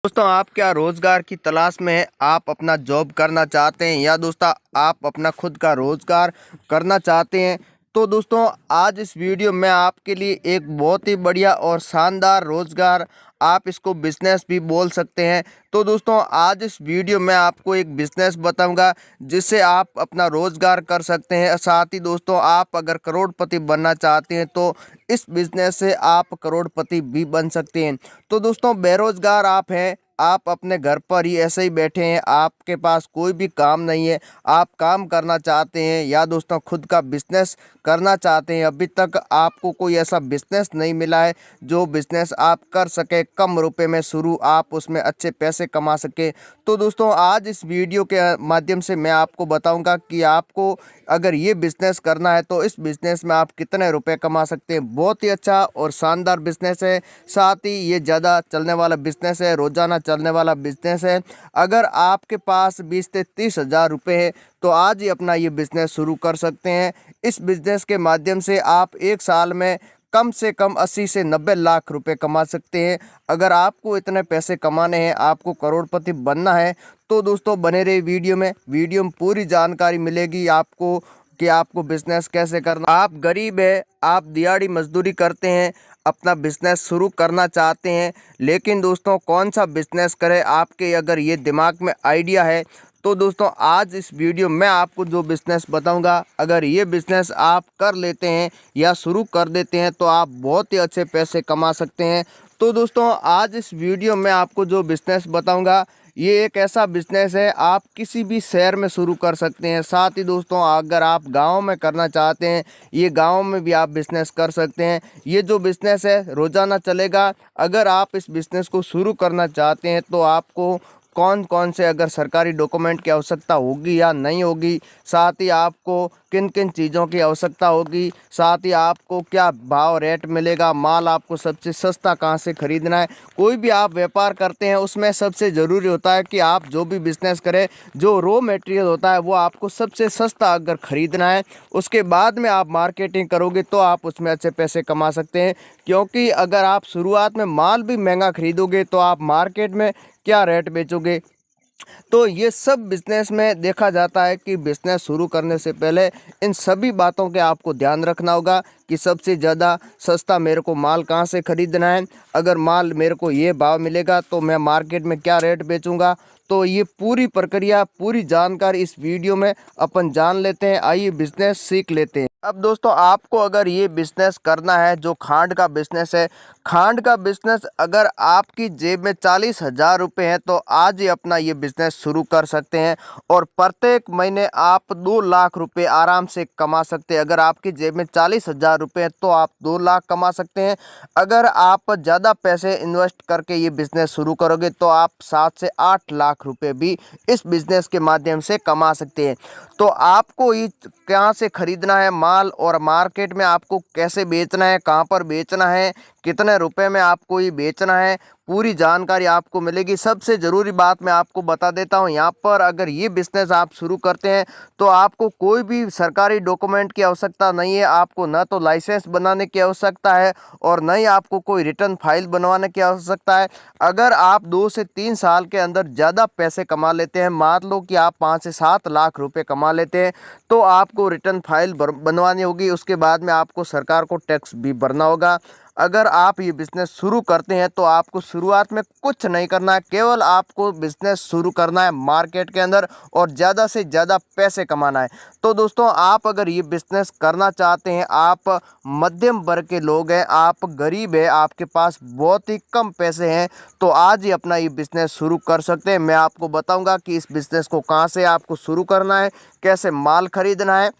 दोस्तों, आप क्या रोजगार की तलाश में हैं? आप अपना जॉब करना चाहते हैं या दोस्तों आप अपना खुद का रोजगार करना चाहते हैं? तो दोस्तों, आज इस वीडियो में आपके लिए एक बहुत ही बढ़िया और शानदार रोजगार, आप इसको बिजनेस भी बोल सकते हैं। तो दोस्तों, आज इस वीडियो में आपको एक बिजनेस बताऊंगा जिससे आप अपना रोजगार कर सकते हैं। साथ ही दोस्तों, आप अगर करोड़पति बनना चाहते हैं तो इस बिजनेस से आप करोड़पति भी बन सकते हैं। तो दोस्तों, बेरोजगार आप हैं, आप अपने घर पर ही ऐसे ही बैठे हैं, आपके पास कोई भी काम नहीं है, आप काम करना चाहते हैं या दोस्तों खुद का बिजनेस करना चाहते हैं, अभी तक आपको कोई ऐसा बिजनेस नहीं मिला है जो बिजनेस आप कर सके, कम रुपए में शुरू, आप उसमें अच्छे पैसे कमा सके। तो दोस्तों, आज इस वीडियो के माध्यम से मैं आपको बताऊंगा कि आपको अगर ये बिजनेस करना है तो इस बिजनेस में आप कितने रुपए कमा सकते हैं। बहुत ही अच्छा और शानदार बिजनेस है, साथ ही ये ज़्यादा चलने वाला बिजनेस है, रोज़ाना चलने वाला बिजनेस है। अगर आपके पास 20 से 30 हज़ार रुपये है तो आज ही अपना ये बिजनेस शुरू कर सकते हैं। इस बिजनेस के माध्यम से आप एक साल में कम से कम 80 से 90 लाख रुपए कमा सकते हैं। अगर आपको इतने पैसे कमाने हैं, आपको करोड़पति बनना है, तो दोस्तों बने रहिए वीडियो में पूरी जानकारी मिलेगी आपको कि आपको बिजनेस कैसे करना। आप गरीब है, आप दिहाड़ी मजदूरी करते हैं, अपना बिजनेस शुरू करना चाहते हैं, लेकिन दोस्तों कौन सा बिजनेस करें, आपके अगर ये दिमाग में आइडिया है तो दोस्तों आज इस वीडियो में आपको जो बिज़नेस बताऊंगा, अगर ये बिज़नेस आप कर लेते हैं या शुरू कर देते हैं तो आप बहुत ही अच्छे पैसे कमा सकते हैं। तो दोस्तों, आज इस वीडियो में आपको जो बिज़नेस बताऊंगा ये एक ऐसा बिज़नेस है, आप किसी भी शहर में शुरू कर सकते हैं। साथ ही दोस्तों, अगर आप गांव में करना चाहते हैं, ये गांव में भी आप बिज़नेस कर सकते हैं। ये जो बिज़नेस है रोज़ाना चलेगा। अगर आप इस बिज़नेस को शुरू करना चाहते हैं तो आपको कौन कौन से अगर सरकारी डॉक्यूमेंट की आवश्यकता होगी या नहीं होगी, साथ ही आपको किन किन चीज़ों की आवश्यकता होगी, साथ ही आपको क्या भाव रेट मिलेगा, माल आपको सबसे सस्ता कहाँ से खरीदना है। कोई भी आप व्यापार करते हैं उसमें सबसे ज़रूरी होता है कि आप जो भी बिज़नेस करें, जो रॉ मटेरियल होता है वो आपको सबसे सस्ता अगर ख़रीदना है, उसके बाद में आप मार्केटिंग करोगे तो आप उसमें अच्छे पैसे कमा सकते हैं। क्योंकि अगर आप शुरुआत में माल भी महंगा खरीदोगे तो आप मार्केट में क्या रेट बेचोगे। तो ये सब बिजनेस में देखा जाता है कि बिजनेस शुरू करने से पहले इन सभी बातों के आपको ध्यान रखना होगा कि सबसे ज़्यादा सस्ता मेरे को माल कहाँ से ख़रीदना है, अगर माल मेरे को ये भाव मिलेगा तो मैं मार्केट में क्या रेट बेचूंगा। तो ये पूरी प्रक्रिया, पूरी जानकारी इस वीडियो में अपन जान लेते हैं। आइए बिजनेस सीख लेते हैं। अब दोस्तों, आपको अगर ये बिजनेस करना है जो खांड का बिजनेस है, खांड का बिजनेस अगर आपकी जेब में 40,000 रुपये हैं तो आज ही अपना ये बिजनेस शुरू कर सकते हैं और प्रत्येक महीने आप 2 लाख रुपए आराम से कमा सकते हैं। अगर आपकी जेब में 40,000 रुपये हैं तो आप 2 लाख कमा सकते हैं। अगर आप ज़्यादा पैसे इन्वेस्ट करके ये बिजनेस शुरू करोगे तो आप 7 से 8 लाख रुपए भी इस बिजनेस के माध्यम से कमा सकते हैं। तो आपको ये कहाँ से खरीदना है माल और मार्केट में आपको कैसे बेचना है, कहाँ पर बेचना है, कितने रुपए में आपको ये बेचना है, पूरी जानकारी आपको मिलेगी। सबसे ज़रूरी बात मैं आपको बता देता हूँ, यहाँ पर अगर ये बिज़नेस आप शुरू करते हैं तो आपको कोई भी सरकारी डॉक्यूमेंट की आवश्यकता नहीं है। आपको न तो लाइसेंस बनाने की आवश्यकता है और न ही आपको कोई रिटर्न फाइल बनवाने की आवश्यकता है। अगर आप 2 से 3 साल के अंदर ज़्यादा पैसे कमा लेते हैं, मान लो कि आप 5 से 7 लाख रुपए कमा लेते हैं, तो आपको रिटर्न फाइल बनवानी होगी। उसके बाद में आपको सरकार को टैक्स भी भरना होगा। अगर आप ये बिज़नेस शुरू करते हैं तो आपको शुरुआत में कुछ नहीं करना है, केवल आपको बिज़नेस शुरू करना है मार्केट के अंदर और ज़्यादा से ज़्यादा पैसे कमाना है। तो दोस्तों, आप अगर ये बिज़नेस करना चाहते हैं, आप मध्यम वर्ग के लोग हैं, आप गरीब हैं, आपके पास बहुत ही कम पैसे हैं, तो आज ही अपना ये बिज़नेस शुरू कर सकते हैं। मैं आपको बताऊंगा कि इस बिज़नेस को कहाँ से आपको शुरू करना है, कैसे माल खरीदना है।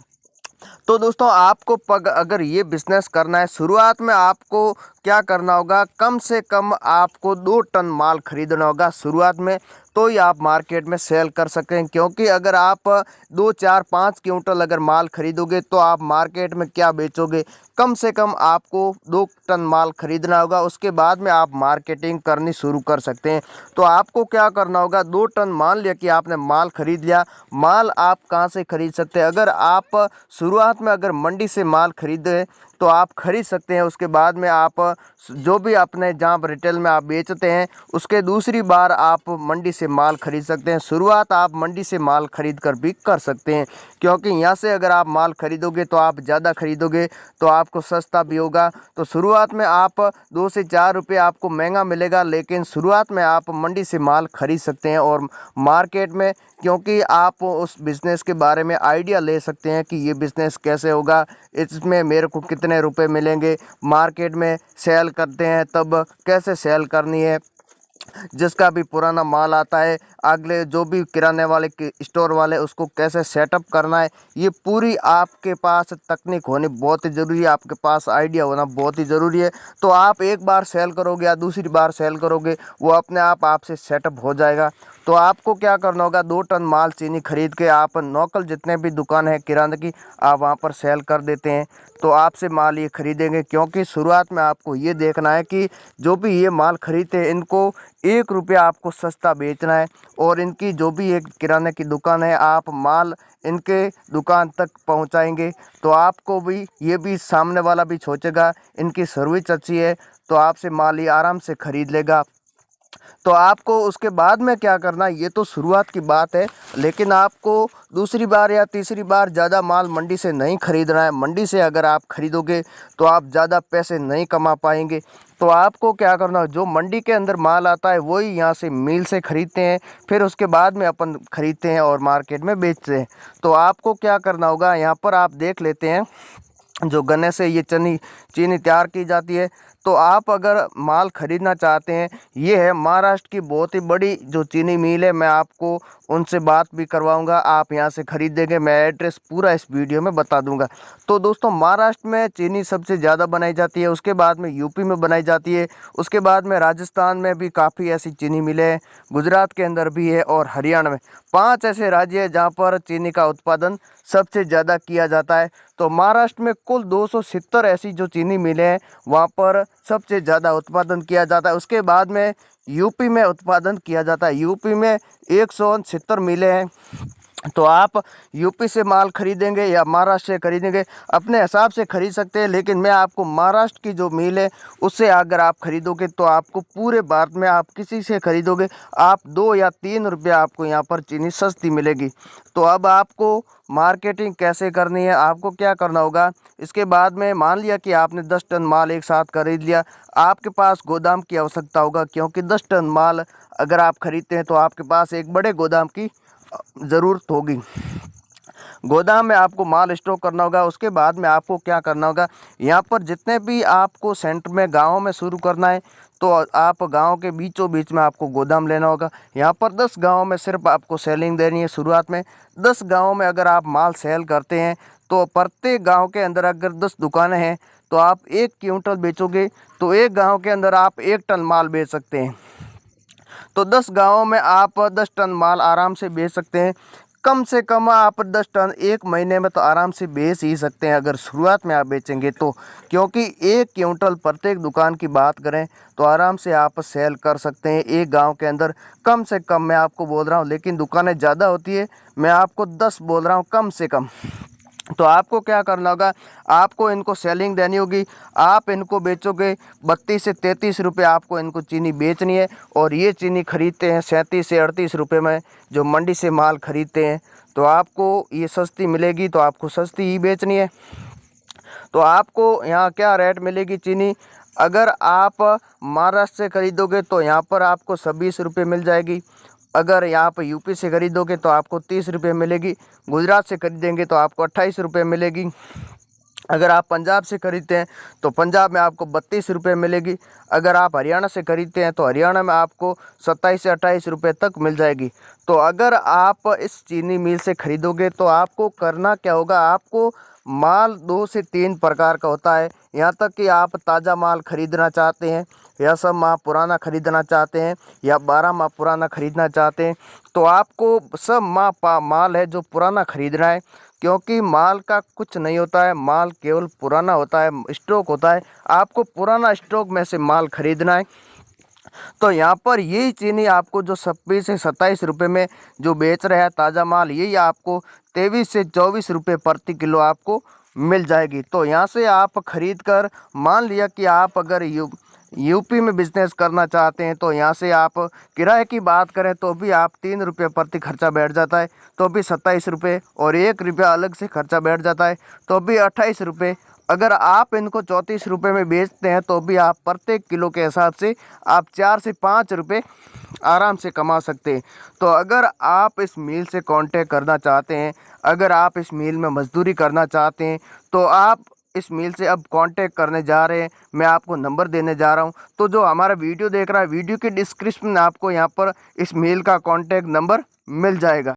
तो दोस्तों, आपको अगर ये बिज़नेस करना है, शुरुआत में आपको क्या करना होगा, कम से कम आपको 2 टन माल खरीदना होगा शुरुआत में, तो ही आप मार्केट में सेल कर सकें। क्योंकि अगर आप 2, 4, 5 क्विंटल अगर माल खरीदोगे तो आप मार्केट में क्या बेचोगे। कम से कम आपको 2 टन माल खरीदना होगा, उसके बाद में आप मार्केटिंग करनी शुरू कर सकते हैं। तो आपको क्या करना होगा, 2 टन मान लिया कि आपने माल खरीद लिया। माल आप कहाँ से खरीद सकते हैं, अगर आप शुरुआत में अगर मंडी से माल खरीदें तो आप खरीद सकते हैं। उसके बाद में आप जो भी अपने जहाँ पर रिटेल में आप बेचते हैं उसके दूसरी बार आप मंडी से माल खरीद सकते हैं। शुरुआत आप मंडी से माल खरीद कर भी कर सकते हैं, क्योंकि यहाँ से अगर आप माल खरीदोगे तो आप ज़्यादा खरीदोगे तो आपको सस्ता भी होगा। तो शुरुआत में आप 2 से 4 रुपये आपको महंगा मिलेगा, लेकिन शुरुआत में आप मंडी से माल खरीद सकते हैं और मार्केट में, क्योंकि आप उस बिज़नेस के बारे में आइडिया ले सकते हैं कि ये बिज़नेस कैसे होगा, इसमें मेरे को कितने रुपए मिलेंगे, मार्केट में सेल करते हैं तब कैसे सेल करनी है, जिसका भी पुराना माल आता है अगले जो भी किराने वाले स्टोर वाले उसको कैसे सेटअप करना है, ये पूरी आपके पास तकनीक होनी बहुत ही ज़रूरी है, आपके पास आइडिया होना बहुत ही ज़रूरी है। तो आप एक बार सेल करोगे या दूसरी बार सेल करोगे वो अपने आप आपसे सेटअप हो जाएगा। तो आपको क्या करना होगा, 2 टन माल चीनी खरीद के आप लोकल जितने भी दुकान है किराने की आप वहाँ पर सेल कर देते हैं, तो आपसे माल ये खरीदेंगे। क्योंकि शुरुआत में आपको ये देखना है कि जो भी ये माल खरीदते हैं इनको 1 रुपया आपको सस्ता बेचना है, और इनकी जो भी एक किराने की दुकान है आप माल इनके दुकान तक पहुंचाएंगे तो आपको भी ये भी सामने वाला भी सोचेगा इनकी सर्विस अच्छी है तो आपसे माल ये आराम से खरीद लेगा। तो आपको उसके बाद में क्या करना, ये तो शुरुआत की बात है, लेकिन आपको दूसरी बार या तीसरी बार ज़्यादा माल मंडी से नहीं खरीदना है। मंडी से अगर आप खरीदोगे तो आप ज़्यादा पैसे नहीं कमा पाएंगे। तो आपको क्या करना, जो मंडी के अंदर माल आता है वही यहाँ से मिल से खरीदते हैं, फिर उसके बाद में अपन खरीदते हैं और मार्केट में बेचते हैं। तो आपको क्या करना होगा, यहाँ पर आप देख लेते हैं जो गन्ने से ये चीनी तैयार की जाती है। तो आप अगर माल ख़रीदना चाहते हैं, ये है महाराष्ट्र की बहुत ही बड़ी जो चीनी मिल है, मैं आपको उनसे बात भी करवाऊंगा, आप यहां से ख़रीदेंगे, मैं एड्रेस पूरा इस वीडियो में बता दूंगा। तो दोस्तों महाराष्ट्र में चीनी सबसे ज़्यादा बनाई जाती है, उसके बाद में यूपी में बनाई जाती है, उसके बाद में राजस्थान में भी काफ़ी ऐसी चीनी मिलें हैं, गुजरात के अंदर भी है और हरियाणा में। 5 ऐसे राज्य हैं जहाँ पर चीनी का उत्पादन सबसे ज़्यादा किया जाता है। तो महाराष्ट्र में कुल 270 ऐसी जो चीनी मिलें हैं वहाँ पर सबसे ज़्यादा उत्पादन किया जाता है। उसके बाद में यूपी में उत्पादन किया जाता है, यूपी में 169 मिलें हैं। तो आप यूपी से माल खरीदेंगे या महाराष्ट्र से खरीदेंगे अपने हिसाब से खरीद सकते हैं, लेकिन मैं आपको महाराष्ट्र की जो मिल है उससे अगर आप खरीदोगे तो आपको पूरे भारत में आप किसी से खरीदोगे आप 2 या 3 रुपये आपको यहाँ पर चीनी सस्ती मिलेगी। तो अब आपको मार्केटिंग कैसे करनी है, आपको क्या करना होगा, इसके बाद में मान लिया कि आपने 10 टन माल एक साथ खरीद लिया, आपके पास गोदाम की आवश्यकता होगा, क्योंकि 10 टन माल अगर आप खरीदते हैं तो आपके पास एक बड़े गोदाम की ज़रूरत होगी। गोदाम में आपको माल स्टॉक करना होगा। उसके बाद में आपको क्या करना होगा, यहाँ पर जितने भी आपको सेंटर में गाँव में शुरू करना है तो आप गांव के बीचों बीच में आपको गोदाम लेना होगा। यहाँ पर 10 गाँव में सिर्फ आपको सेलिंग देनी है शुरुआत में। 10 गाँव में अगर आप माल सेल करते हैं तो प्रत्येक गाँव के अंदर अगर 10 दुकानें हैं तो आप 1 क्विंटल बेचोगे तो एक गाँव के अंदर आप 1 टन माल बेच सकते हैं। तो 10 गाँवों में आप 10 टन माल आराम से बेच सकते हैं। कम से कम आप 10 टन एक महीने में तो आराम से बेच ही सकते हैं अगर शुरुआत में आप बेचेंगे तो, क्योंकि 1 क्विंटल प्रत्येक दुकान की बात करें तो आराम से आप सेल कर सकते हैं एक गांव के अंदर। कम से कम मैं आपको बोल रहा हूं, लेकिन दुकानें ज़्यादा होती है, मैं आपको 10 बोल रहा हूं कम से कम। तो आपको क्या करना होगा, आपको इनको सेलिंग देनी होगी, आप इनको बेचोगे 32 से 33 रुपये आपको इनको चीनी बेचनी है, और ये चीनी खरीदते हैं 37 से 38 रुपये में जो मंडी से माल खरीदते हैं। तो आपको ये सस्ती मिलेगी तो आपको सस्ती ही बेचनी है। तो आपको यहाँ क्या रेट मिलेगी चीनी, अगर आप महाराष्ट्र से खरीदोगे तो यहाँ पर आपको 26 रुपये मिल जाएगी, अगर यहाँ पर यूपी से खरीदोगे तो आपको 30 रुपये मिलेगी, गुजरात से खरीदेंगे तो आपको 28 रुपये मिलेगी, अगर आप पंजाब से खरीदते हैं तो पंजाब में आपको 32 रुपये मिलेगी, अगर आप हरियाणा से खरीदते हैं तो हरियाणा में आपको 27 से 28 रुपये तक मिल जाएगी। तो अगर आप इस चीनी मिल से खरीदोगे तो आपको करना क्या होगा, आपको माल 2 से 3 प्रकार का होता है। यहाँ तक कि आप ताज़ा माल खरीदना चाहते हैं या सब माह पुराना खरीदना चाहते हैं या 12 माह पुराना खरीदना चाहते हैं, तो आपको सब माह माल है जो पुराना खरीदना है, क्योंकि माल का कुछ नहीं होता है, माल केवल पुराना होता है, स्टॉक होता है, आपको पुराना स्टॉक में से माल खरीदना है। तो यहाँ पर यही चीनी आपको जो 26 से 27 रुपये में जो बेच रहा है ताज़ा माल, यही आपको 23 से 24 रुपये प्रति किलो आपको मिल जाएगी। तो यहाँ से आप खरीद कर, मान लिया कि आप अगर यूपी में बिजनेस करना चाहते हैं तो यहाँ से आप किराए की बात करें तो भी आप 3 रुपये प्रति खर्चा बैठ जाता है, तो भी 27 रुपये, और 1 रुपया अलग से खर्चा बैठ जाता है तो भी 28 रुपये। अगर आप इनको 34 रुपये में बेचते हैं तो भी आप प्रत्येक किलो के हिसाब से आप 4 से 5 रुपये आराम से कमा सकते हैं। तो अगर आप इस मिल से कांटेक्ट करना चाहते हैं, अगर आप इस मिल में मजदूरी करना चाहते हैं, तो आप इस मिल से अब कांटेक्ट करने जा रहे हैं। मैं आपको नंबर देने जा रहा हूं, तो जो हमारा वीडियो देख रहा है, वीडियो के डिस्क्रिप्शन में आपको यहां पर इस मिल का कांटेक्ट नंबर मिल जाएगा।